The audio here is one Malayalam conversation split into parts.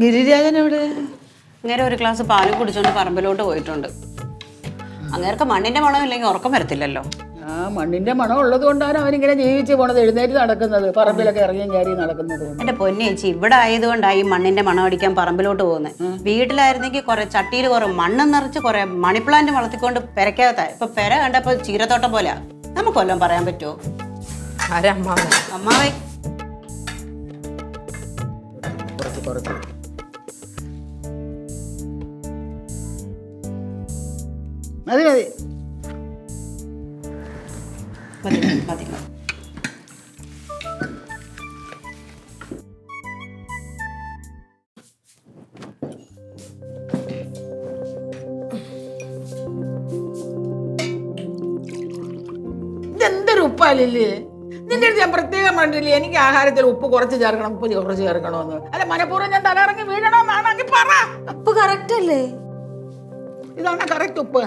ഗിരിരാജൻ എവിടെ? അങ്ങനെ ഒരു ഗ്ലാസ് പാലും കുടിച്ചോണ്ട് പറമ്പിലോട്ട് പോയിട്ടുണ്ട്. അങ്ങേർക്ക് മണ്ണിന്റെ മണം ഇല്ലെങ്കിൽ ഉറക്കം വരത്തില്ലല്ലോ. ആ മണ്ണിന്റെ മണം ഉള്ളത് കൊണ്ടാണ് അവനിങ്ങനെ ജീവിച്ച് പോണത്, എഴുന്നേറ്റ് നടക്കുന്നത്, പറമ്പിലൊക്കെ ഇറങ്ങിയും കയറി നടക്കുന്നത്. എന്റെ പൊന്നേച്ചി, ഇവിടെ ആയതുകൊണ്ടായി മണ്ണിന്റെ മണം അടിക്കാൻ പറമ്പിലോട്ട് പോകുന്നത്. വീട്ടിലായിരുന്നെങ്കിൽ കുറെ ചട്ടിയിൽ കുറെ മണ്ണ് നിറച്ച് കുറെ മണിപ്ലാന്റ് വളർത്തിക്കൊണ്ട് പെരക്കകത്ത. ഇപ്പൊ പെര കണ്ടപ്പോ ചീരത്തോട്ടം പോലെ. നമുക്ക് വല്ലതും പറയാൻ പറ്റുമോ? അമ്മാവേ മതി മതി മതി മതി. ഇതെന്തൊരു ഉപ്പാലില്ലേ? നിന്റെ അടുത്ത് ഞാൻ പ്രത്യേകം പറഞ്ഞില്ലേ എനിക്ക് ആഹാരത്തിൽ ഉപ്പ് കുറച്ച് ചേർക്കണം, ഉപ്പ് കുറച്ച് ചേർക്കണമെന്ന്. അല്ല, മനഃപൂർവ്വം ഞാൻ തലയിറങ്ങി വീഴണമെന്നാണെങ്കിൽ പറ. ഉപ്പ് കറക്റ്റ് അല്ലേ? ഇതാണ് കറക്റ്റ് ഉപ്പ്.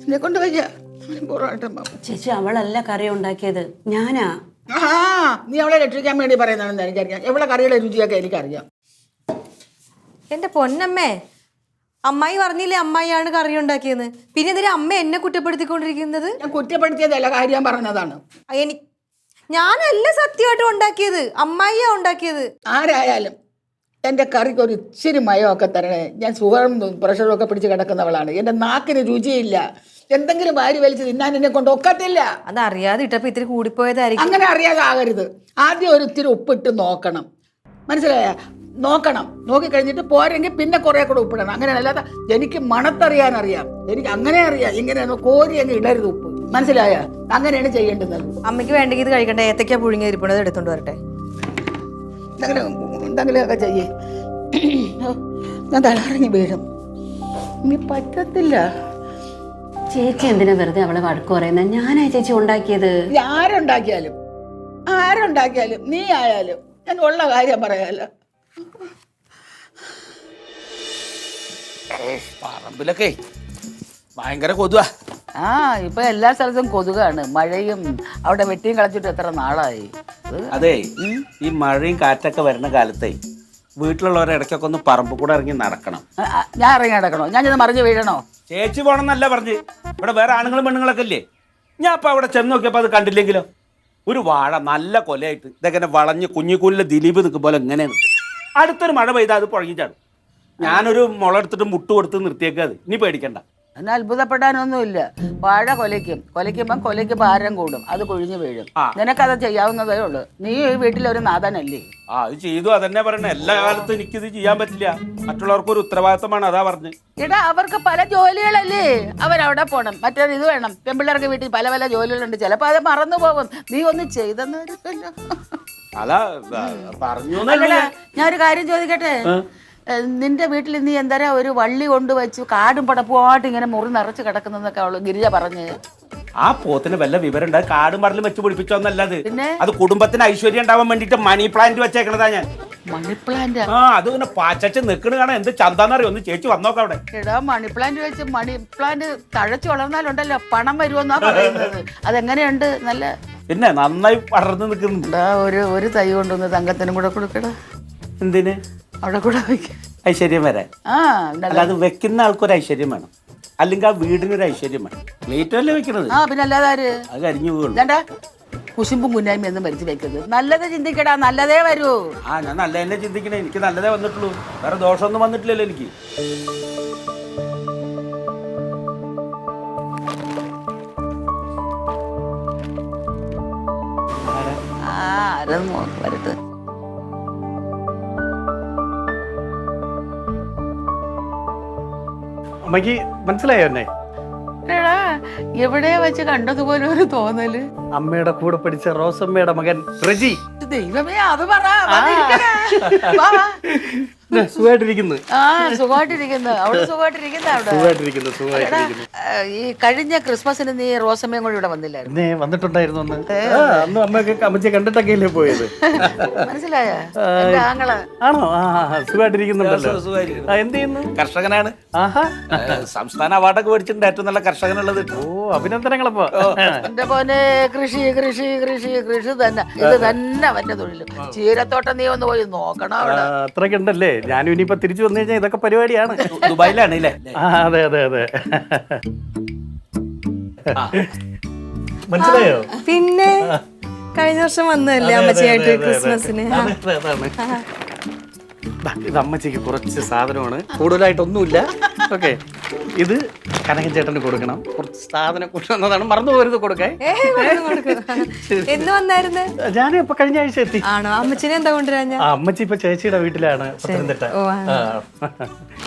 എന്നെ കൊണ്ട് വയ്യ. ചേച്ചി, അവളല്ല കറി ഉണ്ടാക്കിയത്, ഞാനാ. ആ, നീ അവളെ രക്ഷിക്കാൻ വേണ്ടി പറയുന്നതാണെന്ന് എനിക്കറിയാം. എവിടെ കറിയുടെ രുചിയൊക്കെ എനിക്കറിയാം. എന്റെ പൊന്നമ്മേ, അമ്മായി പറഞ്ഞില്ലേ അമ്മായിയാണ് കറി ഉണ്ടാക്കിയെന്ന്. പിന്നെ ഇതിന് അമ്മ എന്നെ കുറ്റപ്പെടുത്തിക്കൊണ്ടിരിക്കുന്നത്? ഞാൻ കുറ്റപ്പെടുത്തിയതല്ല, കാര്യം പറഞ്ഞതാണ്. ഞാനല്ല സത്യമായിട്ടും ഉണ്ടാക്കിയത്, അമ്മായിയാ ഉണ്ടാക്കിയത്. ആരായാലും എൻ്റെ കറിക്ക് ഒരു ഇച്ചിരി മയമൊക്കെ തരണേ. ഞാൻ ഷുഗറും പ്രഷറും ഒക്കെ പിടിച്ച് കിടക്കുന്നവളാണ്. എൻ്റെ നാക്കിന് രുചിയില്ല. എന്തെങ്കിലും വാരി വലിച്ച് തിന്നാൻ എന്നെ കൊണ്ട് ഒക്കത്തില്ല. അതറിയാതെ ഇട്ടപ്പോ ഇത്തിരി കൂടിപ്പോയതായിരിക്കും. അങ്ങനെ അറിയാതെ ആകരുത്. ആദ്യം ഒരു ഇത്തിരി ഉപ്പിട്ട് നോക്കണം, മനസ്സിലായ? നോക്കണം. നോക്കിക്കഴിഞ്ഞിട്ട് പോരെങ്കിൽ പിന്നെ കുറെ കൂടെ ഉപ്പിടണം. അങ്ങനെ അല്ലാതെ എനിക്ക് മണത്തറിയാൻ അറിയാം, എനിക്ക് അങ്ങനെ അറിയാം. ഇങ്ങനെ കോരി അങ്ങ് ഇടരുത് ഉപ്പ്, മനസ്സിലായ? അങ്ങനെയാണ് ചെയ്യേണ്ടത്. അമ്മയ്ക്ക് വേണ്ടെങ്കിൽ ഇത് കഴിക്കണ്ട. ഏത്തക്കാ പുഴുങ്ങി ഇരിപ്പുണ്ട്, എടുത്തോണ്ട് വരട്ടെ. എന്തെങ്കിലുമൊക്കെ ചെയ്യേ. ഞാൻ തലയിറങ്ങി വീഴും. ഇനി പറ്റത്തില്ല. ചേച്ചി എന്തിനാ വെറുതെ അവളെ വഴക്ക് പറയുന്നത്? ഞാനാ ചേച്ചി ഉണ്ടാക്കിയത്. ആരുണ്ടാക്കിയാലും നീ ആയാലും ഞാൻ ഉള്ള കാര്യം പറയാലോ. പറമ്പിലൊക്കെ ഭയങ്കര കൊതുവാ. ആ, ഇപ്പൊ എല്ലാ സ്ഥലത്തും കൊതുകാണ്. മഴയും അവിടെ വെട്ടിയും കളച്ചിട്ട് എത്ര നാളായി. അതെ, ഈ മഴയും കാറ്റൊക്കെ വരുന്ന കാലത്തേ വീട്ടിലുള്ളവരെ ഇടയ്ക്കൊക്കെ ഒന്ന് പറമ്പ് കൂടെ ഇറങ്ങി നടക്കണം. ഞാൻ ഇറങ്ങി നടക്കണോ? ഞാൻ ചെന്ന് മറിഞ്ഞ് വീഴണോ? ചേച്ചി പോണെന്നല്ല പറഞ്ഞ്. ഇവിടെ വേറെ ആണുങ്ങളും പെണ്ണുങ്ങളൊക്കെ ഇല്ലേ? ഞാൻ അപ്പൊ അവിടെ ചെന്ന് നോക്കിയപ്പോ അത് കണ്ടില്ലെങ്കിലോ? ഒരു വാഴ നല്ല കൊലയായിട്ട് ഇതെങ്ങനെ വളഞ്ഞ് കുഞ്ഞിക്കൂലിലെ ദിലീപ് നിൽക്കും പോലെ ഇങ്ങനെ നിൽക്കും. അടുത്തൊരു മഴ പെയ്താൽ അത് പുഴങ്ങി ചാടും. ഞാനൊരു മുള എടുത്തിട്ട് മുട്ട് കൊടുത്ത് നിർത്തിയേക്കത്. ഇനി പേടിക്കണ്ട. എന്നെ അത്ഭുതപ്പെടാനൊന്നുമില്ല. വാഴ കൊലയ്ക്കുമ്പം കൊലയ്ക്ക് ഭാരം കൂടും, അത് കൊഴിഞ്ഞു വീഴും. നിനക്കത് ചെയ്യാവുന്നതേ ഉള്ളൂ. നീ ഈ വീട്ടിലൊരു നാഥനല്ലേ? അത് ചെയ്തു, അതെന്നെ പറയണേ. എല്ലാ കാലത്തും എനിക്കിത് ചെയ്യാൻ പറ്റില്ല. മറ്റുള്ളവർക്ക് ഒരു ഉത്തരവാദിത്തമാണ്, അതാ പറഞ്ഞു. എടാ, അവർക്ക് പല ജോലികളല്ലേ, അവരവിടെ പോണം. മറ്റൊരു ഇത് വേണം. പെൺപിള്ളേർക്ക് വീട്ടിൽ പല പല ജോലികളുണ്ട്. ചിലപ്പോ അത് മറന്നു പോകും. നീ ഒന്ന് ചെയ്തെന്ന് വരില്ലല്ലോ. അതാ പറഞ്ഞു. ഞാനൊരു കാര്യം ചോദിക്കട്ടെ? നിന്റെ വീട്ടിൽ നീ എന്തായാലും ഒരു വള്ളി കൊണ്ടുവച്ചു കാടും പടപ്പുമായിട്ട് ഇങ്ങനെ മുറി നിറച്ച് കിടക്കുന്നതൊക്കെ അവള് ഗിരിജ പറഞ്ഞ്. ആ പോത്തിന് വല്ല വിവരം ഉണ്ട്? കാടും മരലും വെച്ച് പിടിപ്പിച്ചോന്നല്ലത്. പിന്നെ അത് കുടുംബത്തിന് ഐശ്വര്യം ഉണ്ടാവാൻ വേണ്ടിട്ട് മണി പ്ലാന്റ് വെച്ചേക്കണതാ ഞാൻ. Money plant? ആ, അത് പിന്നെ പാച്ചു നിക്കണ് കാണാൻ എന്ത് ചന്താന്നറിയോ? ഒന്ന് ചേച്ചി വന്നോക്ക അവിടെ. എടാ, മണി പ്ലാന്റ് വെച്ച് മണി പ്ലാന്റ് തഴച്ചു വളർന്നാലുണ്ടല്ലോ പണം വരുമെന്നാ പറയുന്നത്. അതെങ്ങനെയുണ്ട്? നല്ല പിന്നെ നന്നായി പടർന്ന് നിൽക്കുന്നുണ്ട്. ഒരു തൈ കൊണ്ടുവന്ന് തങ്കത്തിനും കൂടെ കൊടുക്കടാ. എന്തിന്? അവിടെ കൂടെ ഐശ്വര്യം വരാൻ. അത് വെക്കുന്ന ആൾക്കൊരു ഐശ്വര്യം വേണം, അല്ലെങ്കിൽ ആ വീടിനൊരു ഐശ്വര്യം വേണം. പ്ലേറ്റല്ലേ വെക്കണത്? പിന്നെ അല്ലാതെ അത് കരിഞ്ഞു പോകും. കുശുമ്പും കുന്നായ്മ ഒന്നും വരച്ച് വെക്കരുത്. നല്ലത് ചിന്തിക്കടാ, നല്ലതേ വരൂ. ഞാൻ നല്ല തന്നെ ചിന്തിക്കണേ. എനിക്ക് നല്ലതേ വന്നിട്ടുള്ളൂ, വേറെ ദോഷമൊന്നും വന്നിട്ടില്ലല്ലോ എനിക്ക്. വരട്ടെ. അമ്മയ്ക്ക് മനസ്സിലായോ എന്നെ? എവിടെ വെച്ച് കണ്ടതുപോലെ ഒരു തോന്നല്. അമ്മയുടെ കൂടെ പഠിച്ച റോസമ്മയുടെ മകൻ റജി. ദൈവമേ, അത് പറ. സുഖമായിട്ടിരിക്കുന്നു ആ സുഖമായിട്ടിരിക്കുന്നു അവിടെ സുഖമായിട്ടിരിക്കുന്ന അവിടെ സുഖമായിട്ടിരിക്കുന്നു എടാ, സുഖമായിട്ടിരിക്കുന്നു ഈ കഴിഞ്ഞ ക്രിസ്മസിന് നീ റോസമ്മയും കൂടി ഇവിടെ വന്നില്ലായിരുന്നു പിന്നെ വന്നിട്ടുണ്ടായിരുന്നു അന്ന് അന്ന് അമ്മയൊക്കെ അമ്മച്ചിയെ കണ്ടിട്ടൊക്കെ അല്ലേ പോയത് മനസ്സിലായ എന്റെ ആങ്ങള ആണോ ആ സുഖമായിട്ടിരിക്കുന്നുണ്ടല്ലോ സുഖമായിരിക്കുന്നു. എന്ത് ചെയ്യുന്നു കർഷകനാണ്. ആഹാ സംസ്ഥാന അവാർഡൊക്കെ മേടിച്ചിട്ടുണ്ട് ഏറ്റവും നല്ല കർഷകനുള്ളത്. ഓ അഭിനന്ദനങ്ങളപ്പോ എന്റെ പോലെ കൃഷി കൃഷി കൃഷി കൃഷി തന്നെ ഇത് തന്നെ അവന്റെ തൊഴിൽ. ചീരത്തോട്ടം നീ ഒന്ന് പോയി നോക്കണം അവിടെ. അത്രയൊക്കെ ഉണ്ടല്ലേ. ഞാനും ഇനിയിപ്പോ തിരിച്ചു വന്നു കഴിഞ്ഞാൽ ഇതൊക്കെ പരിപാടിയാണ്. ദുബായിലാണ് അല്ലേ? ആ അതെ അതെ അതെ മനസ്സിലായോ? പിന്നെ കഴിഞ്ഞ വർഷം വന്നതല്ലേ അമ്മച്ചിയായിട്ട് ക്രിസ്മസിന്. ഇത് അമ്മച്ചിക്ക് കുറച്ച് സാധനമാണ്, കൂടുതലായിട്ടൊന്നുമില്ല. ഓക്കെ, ഇത് കനകൻ ചേട്ടന് കൊടുക്കണം. കുറച്ച് സാധനം കൊണ്ടുവന്നതാണ്, മറന്നു പോരുത് കൊടുക്കാൻ. എന്ന് വന്നായിരുന്നു? ഞാൻ ഇപ്പൊ കഴിഞ്ഞ ആഴ്ച എത്തി. ആണോ? അമ്മച്ചിനെ എന്താ കൊണ്ടുവരാൻ? ആ അമ്മച്ചി ഇപ്പൊ ചേച്ചിയുടെ വീട്ടിലാണ്, പത്തനംതിട്ട.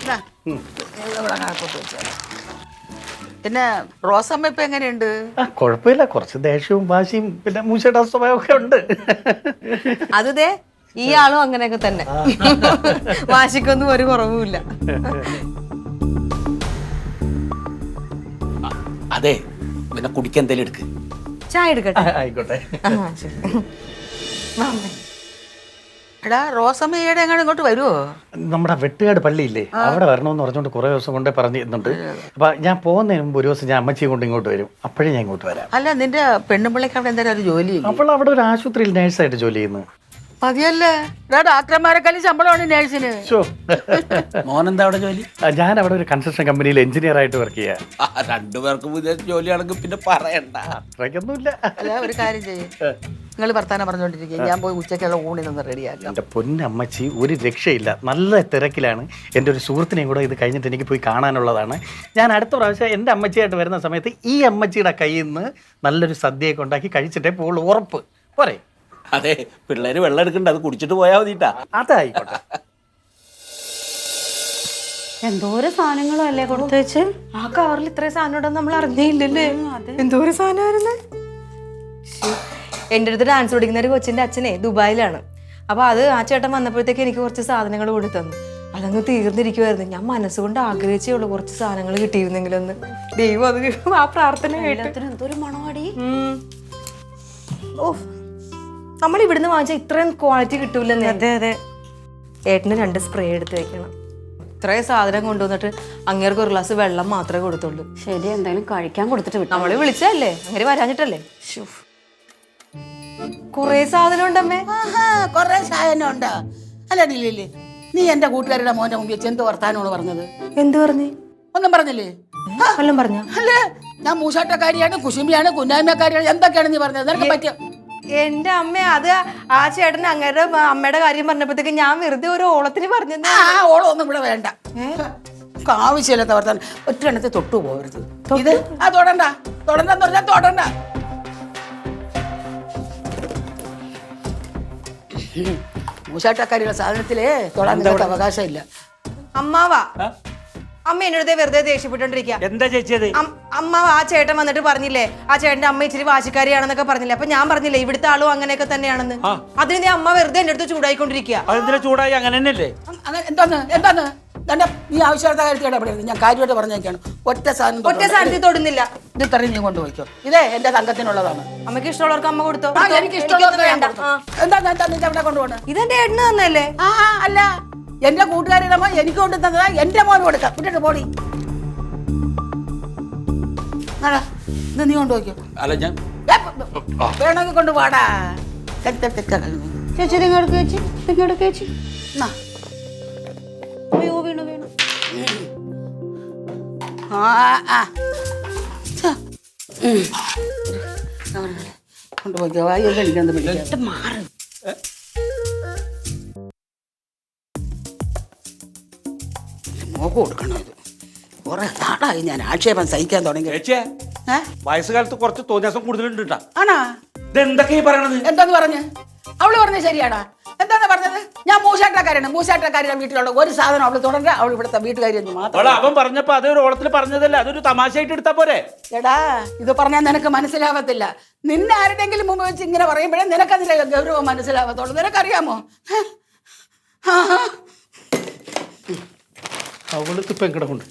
ഇതാ, ഇത് ഇവിടെ കണക്കൂട്ടി വെച്ചേരാം. പിന്നെ റോസമ്മ ഇപ്പൊ എങ്ങനെയുണ്ട്? കുഴപ്പമില്ല, കുറച്ച് ദേഷ്യവും വാശിയും പിന്നെ മൂശയുടെ സ്വഭാവമൊക്കെ ഉണ്ട്. അത് ദേ ഈ ആളും അങ്ങനെയൊക്കെ തന്നെ. വാശിക്കൊന്നും ഒരു കുറവുമില്ല. അതെ, പിന്നെ കുടിക്കാൻ എന്തേലും എടുക്ക്. ചായ എടുക്കട്ടെ? ആയിക്കോട്ടെ. എടാ റോസമ്മ ഈയിടെ എങ്ങാനും ഇങ്ങോട്ട് വരുമോ? നമ്മുടെ വെട്ടുകാട് പള്ളിയില്ലേ, അവിടെ വരണമെന്ന് പറഞ്ഞുകൊണ്ട് കുറെ ദിവസം കൊണ്ടേ പറഞ്ഞിരുന്നുണ്ട്. അപ്പൊ ഞാൻ പോകുന്നതിന് മുമ്പ് ഒരു ദിവസം ഞാൻ അമ്മച്ചിയെ കൊണ്ട് ഇങ്ങോട്ട് വരും. അപ്പോഴേ ഞാൻ ഇങ്ങോട്ട് വരാം. അല്ല നിന്റെ പെണ്ണുപിള്ളേക്ക് അവിടെ എന്തായാലും ഒരു ജോലി അപ്പോൾ അവിടെ ഒരു ആശുപത്രിയിൽ നേഴ്സായിട്ട് ജോലി ചെയ്യുന്നു. മതിയല്ലേ? എടാ ഡാക്ടർമാരെക്കാളും ശമ്പളമാണ് നേഴ്സിന്. മോനെന്താ അവിടെ ജോലി? ഞാൻ അവിടെ ഒരു കൺസ്ട്രക്ഷൻ കമ്പനിയിൽ എഞ്ചിനീയർ ആയിട്ട് വർക്ക് ചെയ്യാം. രണ്ടുപേർക്കും പുതിയ ജോലിയാണെങ്കിൽ പിന്നെ പറയണ്ട. അത്രയ്ക്കൊന്നുമില്ല. അല്ല ഒരു കാര്യം ചെയ്യും, നിങ്ങൾ വർത്താനം പറഞ്ഞുകൊണ്ടിരിക്കുക, ഞാൻ പോയി ഉച്ചയ്ക്കുള്ള ഊണിൽ നിന്ന് റെഡിയാക്കാം. എൻ്റെ പൊന്നമ്മച്ചി ഒരു രക്ഷയില്ല, നല്ല തിരക്കിലാണ്. എൻ്റെ ഒരു സുഹൃത്തിനെയും കൂടെ ഇത് കഴിഞ്ഞിട്ട് എനിക്ക് പോയി കാണാനുള്ളതാണ്. ഞാൻ അടുത്ത പ്രാവശ്യം എൻ്റെ അമ്മച്ചിയായിട്ട് വരുന്ന സമയത്ത് ഈ അമ്മച്ചിയുടെ കയ്യിൽ നിന്ന് നല്ലൊരു സദ്യയൊക്കെ ഉണ്ടാക്കി കഴിച്ചിട്ടേ പോകുള്ളൂ. ഉറപ്പ് പോരെ? അതെ, പിള്ളേര് വെള്ളം എടുക്കണ്ട, അത് കുടിച്ചിട്ട് പോയാൽ മതിട്ടാ. അതായിക്കോട്ടെ. എന്തോരം സാധനങ്ങളും അല്ലേ കൊടുത്തു വെച്ച്. ആ കവറിൽ ഇത്രയും സാധനം ഉണ്ടെന്ന് നമ്മൾ അറിഞ്ഞില്ലല്ലേ? എന്തോരം സാധനമായിരുന്നു. എൻ്റെ അടുത്ത് ഡാൻസ് പഠിക്കുന്ന ഒരു കൊച്ചിൻ്റെ അച്ഛനെ ദുബായിലാണ്. അപ്പോൾ അത് ആ ചേട്ടൻ വന്നപ്പോഴത്തേക്ക് എനിക്ക് കുറച്ച് സാധനങ്ങൾ കൊടുത്തു തന്നു. അതങ്ങ് തീർന്നിരിക്കുമായിരുന്നു. ഞാൻ മനസ്സുകൊണ്ട് ആഗ്രഹിച്ചേ ഉള്ളൂ കുറച്ച് സാധനങ്ങൾ കിട്ടിയിരുന്നെങ്കിലൊന്ന്. ദൈവം അത് ആ പ്രാർത്ഥന കേട്ടു. എന്തൊരു മണവാടി. ഓ, നമ്മൾ ഇവിടുന്ന് വാങ്ങിച്ചാൽ ഇത്രയും ക്വാളിറ്റി കിട്ടൂലെന്നേ. അതെ അതെ. ഏട്ടന് 2 സ്പ്രേ എടുത്ത് വെക്കണം. ഇത്രയും സാധനം കൊണ്ടുവന്നിട്ട് അങ്ങേർക്ക് ഒരു ഗ്ലാസ് വെള്ളം മാത്രമേ കൊടുത്തുള്ളൂ. ശരി, എന്തായാലും കഴിക്കാൻ കൊടുത്തിട്ട് വിട്ടു. നമ്മള് വിളിച്ചതല്ലേ, അങ്ങനെ വരാഞ്ഞിട്ടല്ലേ. കൊറേ സാധനം ഉണ്ടമ്മേ. കൊറേ സാധനം ഉണ്ടാ. അല്ല ഡില്ലേ, നീ എന്റെ കൂട്ടുകാരുടെ മോന്റെ മുമ്പിൽ വെച്ച് എന്ത് വർത്താനമാണ് പറഞ്ഞത്? എന്ത് പറഞ്ഞു? ഒന്നും പറഞ്ഞില്ലേ? വല്ലതും പറഞ്ഞ? അല്ലേ, ഞാൻ മൂശാട്ടക്കാരിയാണ്, കുശുമിയാണ്, കുന്നായ്മക്കാരിയാണ്, എന്തൊക്കെയാണ് നീ പറഞ്ഞത്? നിനക്ക് പറ്റിയ എന്റെ അമ്മ അത് ആ ചേട്ടൻ അങ്ങയുടെ അമ്മയുടെ കാര്യം പറഞ്ഞപ്പോഴത്തേക്ക് ഞാൻ വെറുതെ ഒരു ഓളത്തിന് പറഞ്ഞത്. ആ ഓളം ഒന്നും ഇവിടെ വേണ്ട. ആവശ്യമില്ലാത്ത വർത്താനം. ഒറ്റ എണ്ണത്തെ തൊട്ടു പോകരുത്. ഇത് ആ തൊടണ്ട, തൊടണ്ടെന്ന് പറഞ്ഞാൽ തൊടണ്ട. മൂശാട്ടക്കാരിയുടെ സാധനത്തിലേ തൊടാൻ നിങ്ങൾക്ക് അവകാശമില്ല. അമ്മാവാ, അമ്മ എന്നോട് വെറുതെ ദേഷ്യപ്പെട്ടോണ്ടിരിക്കുക. എന്താ ചേച്ചിയത്? അമ്മാവ് ആ ചേട്ടൻ വന്നിട്ട് പറഞ്ഞില്ലേ, ആ ചേട്ടന്റെ അമ്മ ഇച്ചിരി വാശിക്കാരിയാണെന്നൊക്കെ പറഞ്ഞില്ലേ. അപ്പൊ ഞാൻ പറഞ്ഞില്ലേ ഇവിടുത്തെ ആളും അങ്ങനെയൊക്കെ തന്നെയാണെന്ന്. അതിന് നീ അമ്മ വെറുതെ എന്റെ അടുത്ത് ചൂടായിക്കൊണ്ടിരിക്കുക. അതെന്തിനാ ചൂടായി? അങ്ങനെ തന്നെയല്ലേ? എന്താന്ന് എന്താന്ന് തന്നെ നീ ആവശ്യമില്ലാത്ത കാര്യത്തിൽ ഇടപെടരുത്. ഞാൻ കാര്യമായിട്ട് പറഞ്ഞേക്കാണ്. ഒറ്റ സാധനത്തിൽ തൊടുന്നില്ല. ഇത് ഇത്രയും നീ കൊണ്ടുപോയിക്കോ. ഇതേ എന്റെ സംഘത്തിനുള്ളതാണ്. അമ്മയ്ക്ക് ഇഷ്ടമുള്ളവർക്ക് അമ്മ കൊടുത്തോ. എനിക്ക് ഇഷ്ടമുള്ളത് എന്താ കൊണ്ടുപോകണം? ഇതെന്റെ ഏട്ടന് തന്നല്ലേ? ആ അല്ല, എന്റെ കൂട്ടുകാരുടെ മോൻ എനിക്ക് കൊണ്ടു തന്നതാ. എന്റെ മോന് കൊടുക്കാം. വിട്ടിട്ട് പോടി. ഇത് നീ കൊണ്ടുപോയിക്കോ. അല്ല ഞാൻ വേണമെങ്കിൽ കൊണ്ടുപോടാ. ചേച്ചി ഇങ്ങോട്ട് ചേച്ചി, ഇങ്ങോട്ട് ചേച്ചി. അയ്യോ, വീണു വീണു. കൊണ്ടുപോയിക്കോ. എനിക്കെന്ത് പിടിക്കാം. മാറും. മോക്ക് കൊടുക്കണം. ഇത് കുറെ നാളായി ഞാൻ ആക്ഷേപം സഹിക്കാൻ തുടങ്ങി. ചേച്ചിയെ, വയസ്സുകാലത്ത് കുറച്ച് തോന്നിയാസം കൂടുതലുണ്ട് കേട്ടാ. ആണാ? ഇത് എന്തൊക്കെയാ പറയണത്? എന്താന്ന് പറഞ്ഞ് അവള് പറഞ്ഞത് ശരിയാടാ. എന്താന്ന് പറഞ്ഞത്? ഞാൻ മൂശാട്ടക്കാരാണ്. മൂശാട്ടക്കാരുടെ വീട്ടിലുള്ള ഒരു സാധനം അവള് തുടങ്ങ. അവൾ ഇവിടുത്തെ വീട്ടുകാരി മാത്രം. അവൻ പറഞ്ഞപ്പോ അതൊരു ഓളത്തിൽ പറഞ്ഞതല്ല, അതൊരു തമാശയായിട്ട് എടുത്താ പോരെ? എടാ, ഇത് പറഞ്ഞാൽ നിനക്ക് മനസ്സിലാവത്തില്ല. നിന്നെ ആരുടെങ്കിലും മുമ്പ് വെച്ച് ഇങ്ങനെ പറയുമ്പോഴേ നിനക്കതിന്റെ ഗൗരവം മനസ്സിലാവത്തുള്ളൂ. നിനക്കറിയാമോ? അവൾക്ക് ഇപ്പം എങ്ങടെ കൊണ്ട്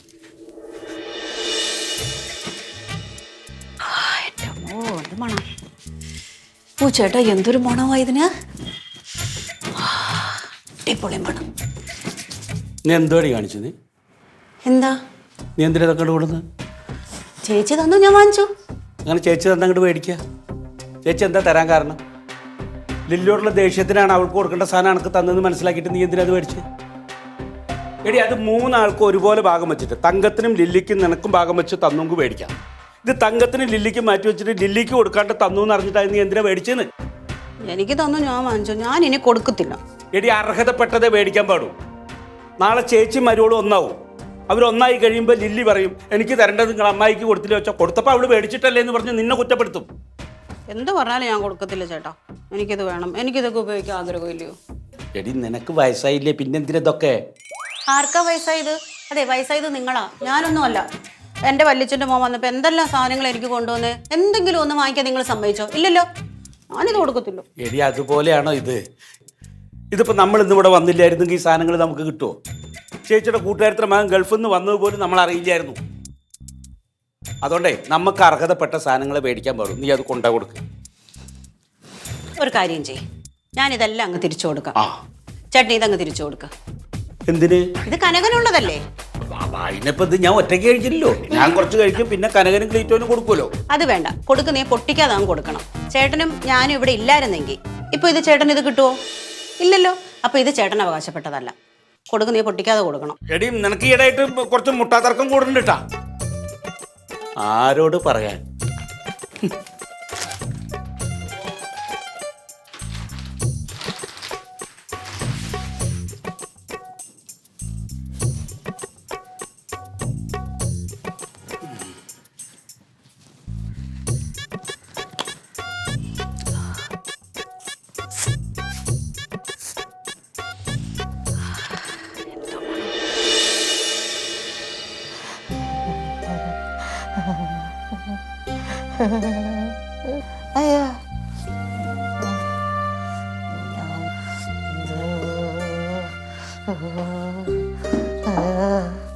ഓ എന്ത് മണം. ഓ ചേട്ടാ എന്തൊരു മണമാ ഇതിന്. അടിപൊളി മണം. നീ എന്തോടി കാണിച്ചു നീ? എന്താ നീ എന്തിനാ ഇതൊക്കെ കൊടുക്കുന്നത്? ചേച്ചി തന്നു, ഞാൻ വാങ്ങിച്ചു. അങ്ങനെ ചേച്ചി തന്നെ അങ്ങോട്ട് മേടിക്കുക. ചേച്ചി എന്താ തരാൻ കാരണം? ലില്ലിയോടുള്ള ദേഷ്യത്തിനാണ് അവൾക്ക് കൊടുക്കേണ്ട സാധനം എനിക്ക് തന്നെന്ന് മനസ്സിലാക്കിയിട്ട് നീ എന്തിനാ അത് മേടിച്ച്? എടി അത് മൂന്നാൾക്കും ഒരുപോലെ ഭാഗം വെച്ചിട്ട് തങ്കത്തിനും ലില്ലിക്കും നിനക്കും ഭാഗം വെച്ച് തന്നെങ്കിൽ മേടിക്കാം. ഇത് തങ്കത്തിനും ലില്ലിക്കും മാറ്റി വെച്ചിട്ട് ലില്ലിക്ക് കൊടുക്കാണ്ട് തന്നു എന്ന് അറിഞ്ഞിട്ടാണ് നീ എന്തിനാ മേടിച്ചെന്ന്? എനിക്ക് തന്നു, ഞാൻ വാങ്ങിച്ചു. ഞാൻ ഇനി കൊടുക്കത്തില്ല. എടി അർഹതപ്പെട്ടതേ മേടിക്കാൻ പാടൂ. നാളെ ചേച്ചി മരുവോളും ഒന്നാവും. അവരൊന്നായി കഴിയുമ്പോൾ ലില്ലി പറയും എനിക്ക് തരേണ്ടത് നിങ്ങൾ അമ്മായിക്ക് കൊടുത്തില്ല വെച്ചാൽ കൊടുത്തപ്പോൾ അവള് മേടിച്ചിട്ടല്ലേ എന്ന് പറഞ്ഞ് നിന്നെ കുറ്റപ്പെടുത്തും. എന്ത് പറഞ്ഞാലും ഞാൻ കൊടുക്കത്തില്ല ചേട്ടാ. എനിക്കിത് വേണം. എനിക്കിതൊക്കെ ഉപയോഗിക്കാൻ ആഗ്രഹമില്ലയോ. എടി നിനക്ക് വയസ്സായില്ലേ, പിന്നെന്തിനതൊക്കെ? ആർക്കാ വയസ്സായത്? അതെ വയസ്സായത് നിങ്ങളാ, ഞാനൊന്നും അല്ല. എൻ്റെ വല്യച്ഛൻ്റെ മോൻ വന്നപ്പോൾ എന്തെല്ലാം സാധനങ്ങൾ എനിക്ക് കൊണ്ടുവന്ന് എന്തെങ്കിലും ഒന്ന് വാങ്ങിക്കാൻ നിങ്ങൾ സമ്മതിച്ചോ? ഇല്ലല്ലോ. ഞാനിത് കൊടുക്കത്തില്ല. എടി അതുപോലെയാണോ ഇത്? ഇതിപ്പോൾ നമ്മൾ ഇന്നിവിടെ വന്നില്ലായിരുന്നെങ്കിൽ ഈ സാധനങ്ങൾ നമുക്ക് കിട്ടുമോ? ചേച്ചിയുടെ കൂട്ടുകാരത്തിൻ്റെ മകൻ ഗൾഫിൽ നിന്ന് വന്നത് പോലും നമ്മൾ അറിയില്ലായിരുന്നു. അതുകൊണ്ടേ നമുക്ക് അർഹതപ്പെട്ട സാധനങ്ങൾ മേടിക്കാൻ പാടും. നീ അത് കൊണ്ടാ കൊടുക്കുക. ഒരു കാര്യം ചെയ്യ്, ഞാനിതെല്ലാം അങ്ങ് തിരിച്ചു കൊടുക്കാം. ആ ചേട്ടൻ ഇതങ്ങ് തിരിച്ചു കൊടുക്ക. എന്തിന്? ഇത് കനകനുള്ളതല്ലേ? അതിനിപ്പോൾ ഇത് ഞാൻ ഒറ്റയ്ക്ക് കഴിക്കില്ലല്ലോ. ഞാൻ കുറച്ച് കഴിക്കും, പിന്നെ കനകനും ക്ലീറ്റോനും കൊടുക്കുമല്ലോ. അത് വേണ്ട, കൊടുക്കുന്നേ പൊട്ടിക്കാതെ അങ്ങ് കൊടുക്കണം. ചേട്ടനും ഞാനും ഇവിടെ ഇല്ലായിരുന്നെങ്കിൽ ഇപ്പൊ ഇത് ചേട്ടൻ ഇത് കിട്ടുമോ? ഇല്ലല്ലോ. അപ്പൊ ഇത് ചേട്ടൻ അവകാശപ്പെട്ടതല്ല. കൊടുക്കുന്നേ പൊട്ടിക്കാതെ കൊടുക്കണം. എടി നിനക്ക് ഈടായിട്ട് കുറച്ച് മുട്ടാതർക്കം കൂടുന്നുണ്ട് കേട്ടാ. ആരോട് പറയാൻ?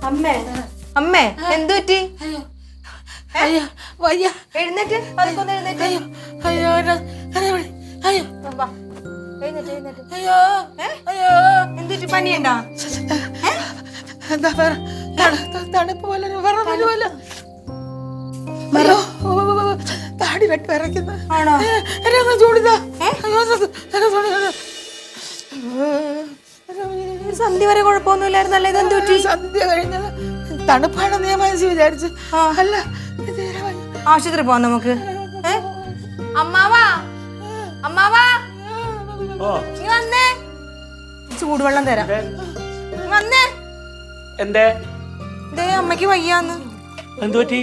അമ്മേ അമ്മേ എന്തു പറ്റി? അയ്യോ വയ്യ. എഴുന്നേറ്റ്, അതൊക്കെ ഒന്ന് എഴുന്നേറ്റ്. അയ്യോ അയ്യോ അയ്യോ വാ, എഴുന്നേറ്റ്, എഴുന്നേറ്റ്. അയ്യോ അയ്യോ എന്തു പറ്റി? പനിയുണ്ടാ? എന്താ വേറെ തണുപ്പ് പോലെ വിറമല് പോലെ താടി വെട്ടി വിറയ്ക്കുന്ന. ആണോ? ചൂടിതാ. സന്ധ്യ വരെ കുഴപ്പമൊന്നുമില്ലായിരുന്നല്ലേ? ഇത് എന്ത് പറ്റി? സന്ധ്യ കഴിഞ്ഞത് തണുപ്പാണെന്ന് ഞാൻ മനസ്സിൽ വിചാരിച്ചു. അല്ല ആശുപത്രി പോവാം നമുക്ക്. അമ്മാവാ, അമ്മാവാ, നീ വന്നേ. ചൂടുവെള്ളം തരാം. നീ വന്നേ. എന്തേ? ഇതേ അമ്മയ്ക്ക് വയ്യാന്ന്. എന്തു പറ്റി?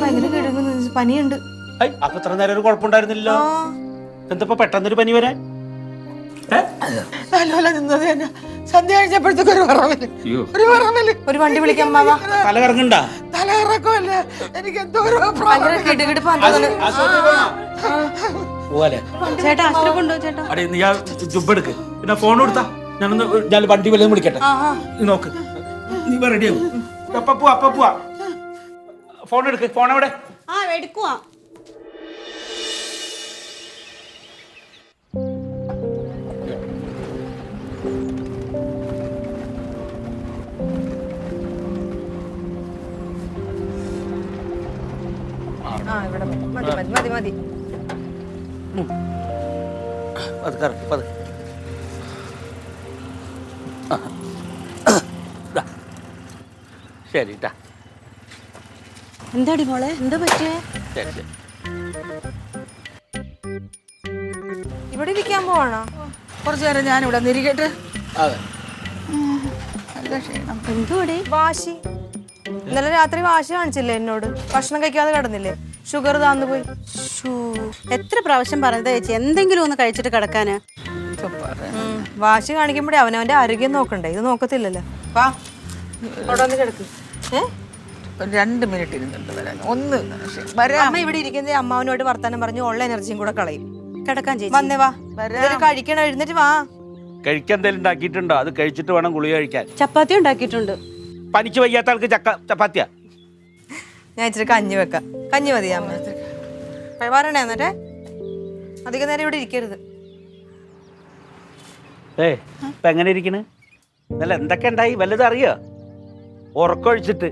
ഭയങ്കര കിടങ്ങുന്നു, പനിയുണ്ട്. അപ്പൊ ഇത്ര നേരം ഒരു കുഴപ്പമുണ്ടായിരുന്നില്ലല്ലോ. എന്തപ്പോ പെട്ടെന്നൊരു പനി വരാൻ? നല്ലപോലെ നിന്നത് തന്നെ. സന്ധ്യ കഴിഞ്ഞപ്പോഴത്തേക്ക് ഒരു വിറവല്, ഒരു വിറവല്. ഒരു വണ്ടി വിളിക്കാം അമ്മാവാ. തല കറങ്ങണ്ട? തലകറക്കമല്ല, എനിക്ക് എന്തോ ഒരു ഭയങ്കര കിടുകിടുപ്പാന്ന് പോലെ. ചേട്ടാ ആശുപത്രി കൊണ്ടോ ചേട്ടാ? അടേ നീ ആ ജുബെടുക്ക്, പിന്നെ ഫോൺ കൊടുത്താ ഞാൻ വണ്ടി വല്ലതും വിളിക്കട്ടെ. നീ നോക്ക്, നീ റെഡിയാവും. അപ്പ പോവാ. ഫോൺ എടുക്ക്. ഫോൺ എവിടെ? ആ എടുക്കുവാ. ഇവിടെ മതി മതി മതി മതി. അത് കറക്റ്റ്. ശരി ട്ടാ. എന്താടി മോളെ, എന്താ പറ്റിയേ? ശരി. ഇവിടെ ഇരിക്കാൻ പോവാണോ? കുറച്ചു നേരം ഞാനിവിടെ നിരിക്കട്ടെ. അതെ. നല്ല ക്ഷീണം. എന്തുവാടി? വാശി. ഇന്നലെ രാത്രി വാശി കാണിച്ചില്ലേ എന്നോട്? ഭക്ഷണം കഴിക്കാതെ കിടന്നില്ലേ? ഷുഗർ താന്നു പോയി. എത്ര പ്രാവശ്യം പറഞ്ഞതാ ചേച്ചി എന്തെങ്കിലും ഒന്ന് കഴിച്ചിട്ട് കിടക്കാന്? വാശി കാണിക്കുമ്പോഴേ അവനവന്റെ ആരോഗ്യം നോക്കണ്ടേ? ഇത് നോക്കത്തില്ലല്ലോ. വാ, അവിടെ വന്ന് കിടക്ക്. 2 മിനിറ്റ് ഇരുന്നിട്ട് വരാൻ. ഒന്ന് വരാം. അമ്മ ഇവിടെ ഇരിക്കുന്നത് അമ്മാവനോട് വർത്താനം പറഞ്ഞു ഉള്ള എനർജിയും കൂടെ കളയും. കിടക്കാൻ ചേച്ചി. വന്നേ വാ, കഴിക്കണം. എഴുന്നേറ്റ് വാ. കഴിക്കാൻ എന്തെങ്കിലും ഉണ്ടാക്കിയിട്ടുണ്ടോ? അത് കഴിച്ചിട്ട് വേണം ഗുളിക കഴിക്കാൻ. ചപ്പാത്തി ഉണ്ടാക്കിയിട്ടുണ്ട്. പനിക്ക് വയ്യാത്ത ആൾക്ക് ചപ്പാത്തിയാ? ഞാൻ ഇച്ചിരി കഞ്ഞി വെക്കാം. കഞ്ഞി മതി അമ്മ. പറയണേ എന്നിട്ടേ അധികം നേരം ഇവിടെ ഇരിക്കരുത്. ഇപ്പൊ എങ്ങനെ ഇരിക്കണ്? നല്ല എന്തൊക്കെ ഉണ്ടായി വല്ലതും അറിയോ? ഉറക്കൊഴിച്ചിട്ട്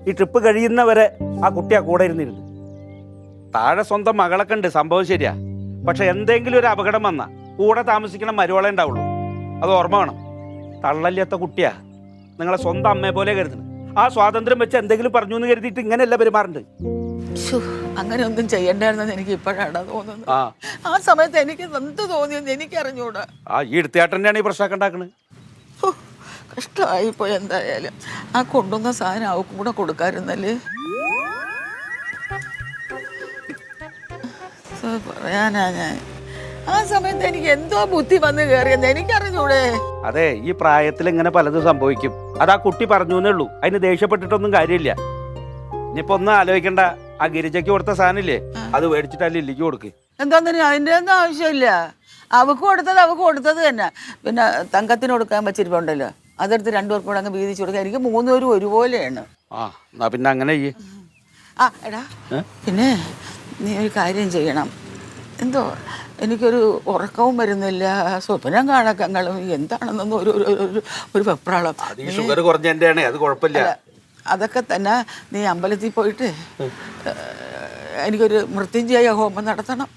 ഈ ട്രിപ്പ് കഴിയുന്നവരെ ആ കുട്ടി ആ കൂടെ ഇരുന്നിരുന്നു. താഴെ സ്വന്തം മകളൊക്കെ ഉണ്ട്, സംഭവം ശരിയാ. പക്ഷെ എന്തെങ്കിലും ഒരു അപകടം വന്നാ കൂടെ താമസിക്കണ മരുവളെ ഉണ്ടാവുള്ളൂ. അത് ഓർമ്മ വേണം. തള്ളല്ലാത്ത കുട്ടിയാ, നിങ്ങളെ സ്വന്തം അമ്മയെ പോലെ കരുതണം. ആ സ്വാതന്ത്ര്യം വെച്ച് എന്തെങ്കിലും പറഞ്ഞു എന്ന് കരുതിയിട്ട് ഇങ്ങനെയല്ല പെരുമാറുണ്ട്. അങ്ങനെ ഒന്നും ചെയ്യണ്ടായിരുന്നെന്ന് എനിക്ക് ഇപ്പോഴാണ് തോന്നുന്നത്. ആ സമയത്ത് എനിക്ക് എന്ത് തോന്നിയെന്ന് എനിക്ക് അറിഞ്ഞൂടാ. ഈ എടുത്തേട്ടൻ്റെയാണ് ഈ പ്രശ്നമൊക്കെ ഉണ്ടാക്കണത്. കഷ്ടമായിപ്പോയി. എന്തായാലും ആ കൊണ്ടുവന്ന സാധനം അവൾക്ക് കൂടെ കൊടുക്കാറുന്നല്ലേ. പറയാനാ ഞാൻ ആ സമയത്ത് എനിക്ക് എന്തോ ബുദ്ധി വന്ന് കയറിയെന്ന് എനിക്കറിഞ്ഞൂടെ. അതെ, ഈ പ്രായത്തിൽ ഇങ്ങനെ പലതും സംഭവിക്കും. അത് ആ കുട്ടി പറഞ്ഞു എന്നേ ഉള്ളൂ. അതിന് ദേഷ്യപ്പെട്ടിട്ടൊന്നും കാര്യമില്ല. ഇനിയിപ്പോ ഒന്നും ആലോചിക്കണ്ട. ആ ഗിരിജയ്ക്ക് കൊടുത്ത സാധനമില്ലേ, അത് മേടിച്ചിട്ട് ലില്ലിക്ക് കൊടുക്ക്. എന്താന്ന് അതിൻ്റെ ഒന്നും ആവശ്യമില്ല. അവക്ക് കൊടുത്തത് തന്നെ. പിന്നെ തങ്കത്തിന് കൊടുക്കാൻ വെച്ചിരിപ്പുണ്ടല്ലോ, അതെടുത്ത് 2 പേർക്കും കൂടെ അങ്ങ് വീതിച്ചു കൊടുക്കുക. എനിക്ക് 3 പേരും ഒരുപോലെയാണ്. എന്നാ പിന്നെ അങ്ങനെ എടാ, പിന്നെ നീ ഒരു കാര്യം ചെയ്യണം. എന്തോ എനിക്കൊരു ഉറക്കവും വരുന്നില്ല, സ്വപ്നം കാണക്കങ്ങളും എന്താണെന്നൊന്നും ഒരു വെപ്രാളം. ഷുഗർ കുറഞ്ഞതിൻ്റെയാണ്, അത് കുഴപ്പമില്ല. അതൊക്കെ തന്നെ നീ അമ്പലത്തിൽ പോയിട്ട് എനിക്കൊരു മൃത്യുഞ്ജയ ഹോമം നടത്തണം.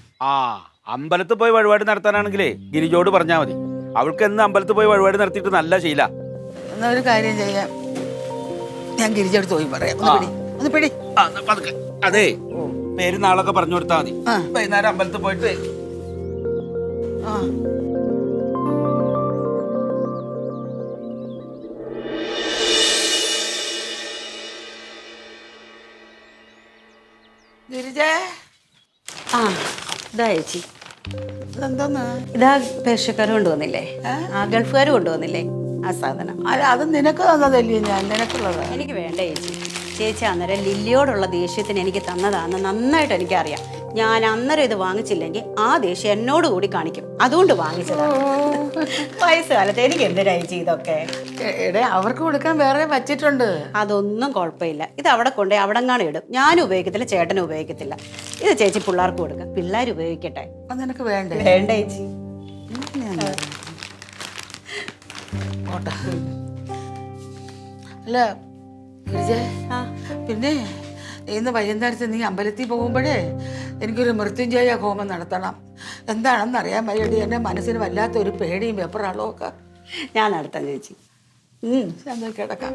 അമ്പലത്തിൽ പോയി വഴിപാട് നടത്താനാണെങ്കിലേ ഗിരിജോട് പറഞ്ഞാൽ മതി. അവൾക്ക് എന്ന് അമ്പലത്തിൽ പോയി വഴിപാട് നടത്തിയിട്ട് നല്ല ശീല. എന്നാ ഒരു കാര്യം ചെയ്യാം, ഞാൻ ഗിരിജടുത്ത് പോയി പറയാം. ഒന്ന് പിടി. അതെ, പേര് നാളൊക്കെ പറഞ്ഞു കൊടുത്താൽ മതി. വൈകുന്നേരം അമ്പലത്തിൽ പോയിട്ട് ഗിരിജേ. ഇതാ ചേച്ചി, ഇതെന്തോന്ന്? ഇതാ പേർഷ്യക്കാർ കൊണ്ടുവന്നില്ലേ, ഗൾഫുകാർ കൊണ്ടുവന്നില്ലേ ആ സാധനം. അല്ല, അത് നിനക്ക് തന്നതല്ലേ? ഞാൻ നിനക്കുള്ളതാ. എനിക്ക് വേണ്ട ചേച്ചി. ചേച്ചി അന്നേരം ലില്ലിയോടുള്ള ദേഷ്യത്തിന് എനിക്ക് തന്നതാണെന്ന് നന്നായിട്ട് എനിക്കറിയാം. ഞാൻ അന്നേരം ഇത് വാങ്ങിച്ചില്ലെങ്കിൽ ആ ദേഷ്യം എന്നോട് കൂടി കാണിക്കും. അതുകൊണ്ട് വാങ്ങിച്ചതാണ്. വയസ്സുകാലത്ത് എനിക്ക് എന്തിനാ ചേച്ചി ഇതൊക്കെ? അവർക്ക് കൊടുക്കാൻ വേറെ വച്ചിട്ടുണ്ട്. അതൊന്നും കുഴപ്പമില്ല. ഇത് അവിടെ കൊണ്ടേ അവിടെങ്ങാണ് ഇടും. ഞാനും ഉപയോഗിക്കത്തില്ല, ചേട്ടനും ഉപയോഗിക്കത്തില്ല. ഇത് ചേച്ചി പിള്ളേർക്ക് കൊടുക്കാം, പിള്ളേർ ഉപയോഗിക്കട്ടെ. അത് നിനക്ക് വേണ്ടേ? വേണ്ട ചേച്ചി. അല്ല ഗിരിജേ, പിന്നെ ഇന്ന് വൈകുന്നേരത്ത് നീ അമ്പലത്തിൽ പോകുമ്പോഴേ എനിക്കൊരു മൃത്യുഞ്ജയ ഹോമം നടത്തണം. എന്താണെന്ന് അറിയാൻ വയ്യടി, എൻ്റെ മനസ്സിന് വല്ലാത്തൊരു പേടിയും വെപ്രാളവും ഒക്കെ. ഞാൻ നടത്താം ചേച്ചി. ഞാൻ കിടക്കാം.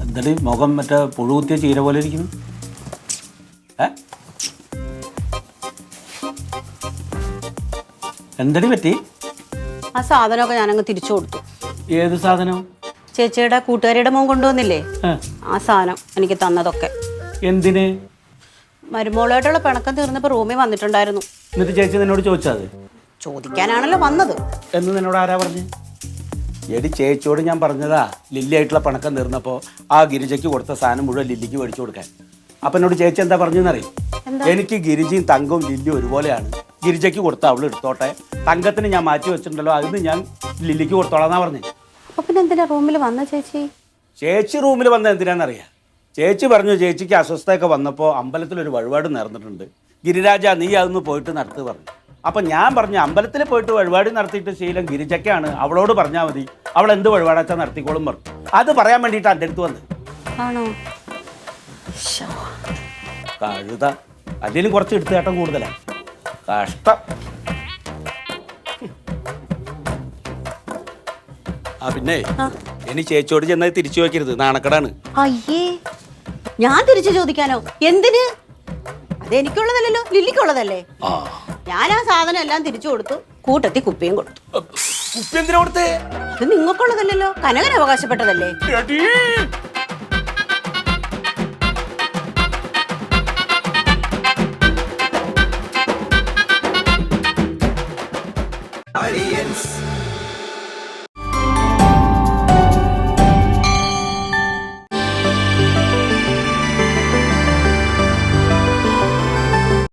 എന്തായാലും മുഖം മറ്റേ പുഴുകുത്തിയ ചീര പോലെ ഇരിക്കുന്നു. എന്തടി പറ്റി? ആ സാധനമൊക്കെ ഞാനങ്ങ് തിരിച്ചു കൊടുത്തു. ഏത് സാധനം? ചേച്ചിയുടെ കൂട്ടുകാരിയുടെ മോൻ കൊണ്ടുവന്നില്ലേ, ആ സാധനം എനിക്ക് തന്നതൊക്കെ. എന്തിന്? മരുമോളായിട്ടുള്ള പിണക്കം തീർന്നപ്പോൾ റൂമിൽ വന്നിട്ടുണ്ടായിരുന്നു. എന്നിട്ട് ചേച്ചി നിന്നോട് ചോദിച്ചത്? ചോദിക്കാനാണല്ലോ വന്നത്. എന്ന് നിന്നോട് ആരാ പറഞ്ഞു? എടി, ചേച്ചിയോട് ഞാൻ പറഞ്ഞതാ ലില്ലി ആയിട്ടുള്ള പണക്കം തീർന്നപ്പോൾ ആ ഗിരിജയ്ക്ക് കൊടുത്ത സാധനം മുഴുവൻ ലില്ലിക്ക് മേടിച്ചു കൊടുക്കാൻ. അപ്പം എന്നോട് ചേച്ചി എന്താ പറഞ്ഞെന്നറിയും? എനിക്ക് ഗിരിജയും തങ്കവും ലില്ലി ഒരുപോലെയാണ്, ഗിരിജയ്ക്ക് കൊടുത്ത അവൾ എടുത്തോട്ടെ, തങ്കത്തിന് ഞാൻ മാറ്റി വെച്ചിട്ടുണ്ടല്ലോ, അതിന് ഞാൻ ലില്ലിക്ക് കൊടുത്തോളാന്നാ പറഞ്ഞു. അപ്പൊ പിന്നെ എന്തിനാ റൂമിൽ വന്ന ചേച്ചി? ചേച്ചി റൂമിൽ വന്നത് എന്തിനാണെന്നറിയാം. ചേച്ചി പറഞ്ഞു ചേച്ചിക്ക് അസ്വസ്ഥയൊക്കെ വന്നപ്പോൾ അമ്പലത്തിലൊരു വഴിപാട് നേർന്നിട്ടുണ്ട്, ഗിരിരാജ നീ അതൊന്ന് പോയിട്ട് നടത്തി പറഞ്ഞു. അപ്പം ഞാൻ പറഞ്ഞു അമ്പലത്തിൽ പോയിട്ട് വഴിപാട് നടത്തിയിട്ട് ശീലം ഗിരിജയ്ക്കാണ്, അവളോട് പറഞ്ഞാൽ മതി, അവൾ എന്ത് വഴിപാടാച്ചാൽ നടത്തിക്കോളും പറഞ്ഞു. അത് പറയാൻ വേണ്ടിയിട്ട് എൻ്റെ അടുത്ത് വന്നത്. ആണോ? കഴുത അതിലും കുറച്ച് എടുത്തുകാട്ടം കൂടുതലാണ്. കഷ്ടം. പിന്നെ ഇനി ചേച്ചിയോട് ചെന്നാൽ തിരിച്ചു വയ്ക്കരുത്, നാണക്കടാണ്. അയ്യേ, ഞാൻ തിരിച്ചു ചോദിക്കാനോ? എന്തിന്? അതെനിക്കുള്ളതല്ലോ, ലില്ലിക്കുള്ളതല്ലേ. ഞാൻ ആ സാധനം എല്ലാം തിരിച്ചു കൊടുത്തു, കൂട്ടത്തി കുപ്പിയും കൊടുത്തു. കുപ്പി എന്തിനാ കൊടുത്തേ? അത് നിങ്ങൾക്കുള്ളതല്ലോ, കനകൻ അവകാശപ്പെട്ടതല്ലേ.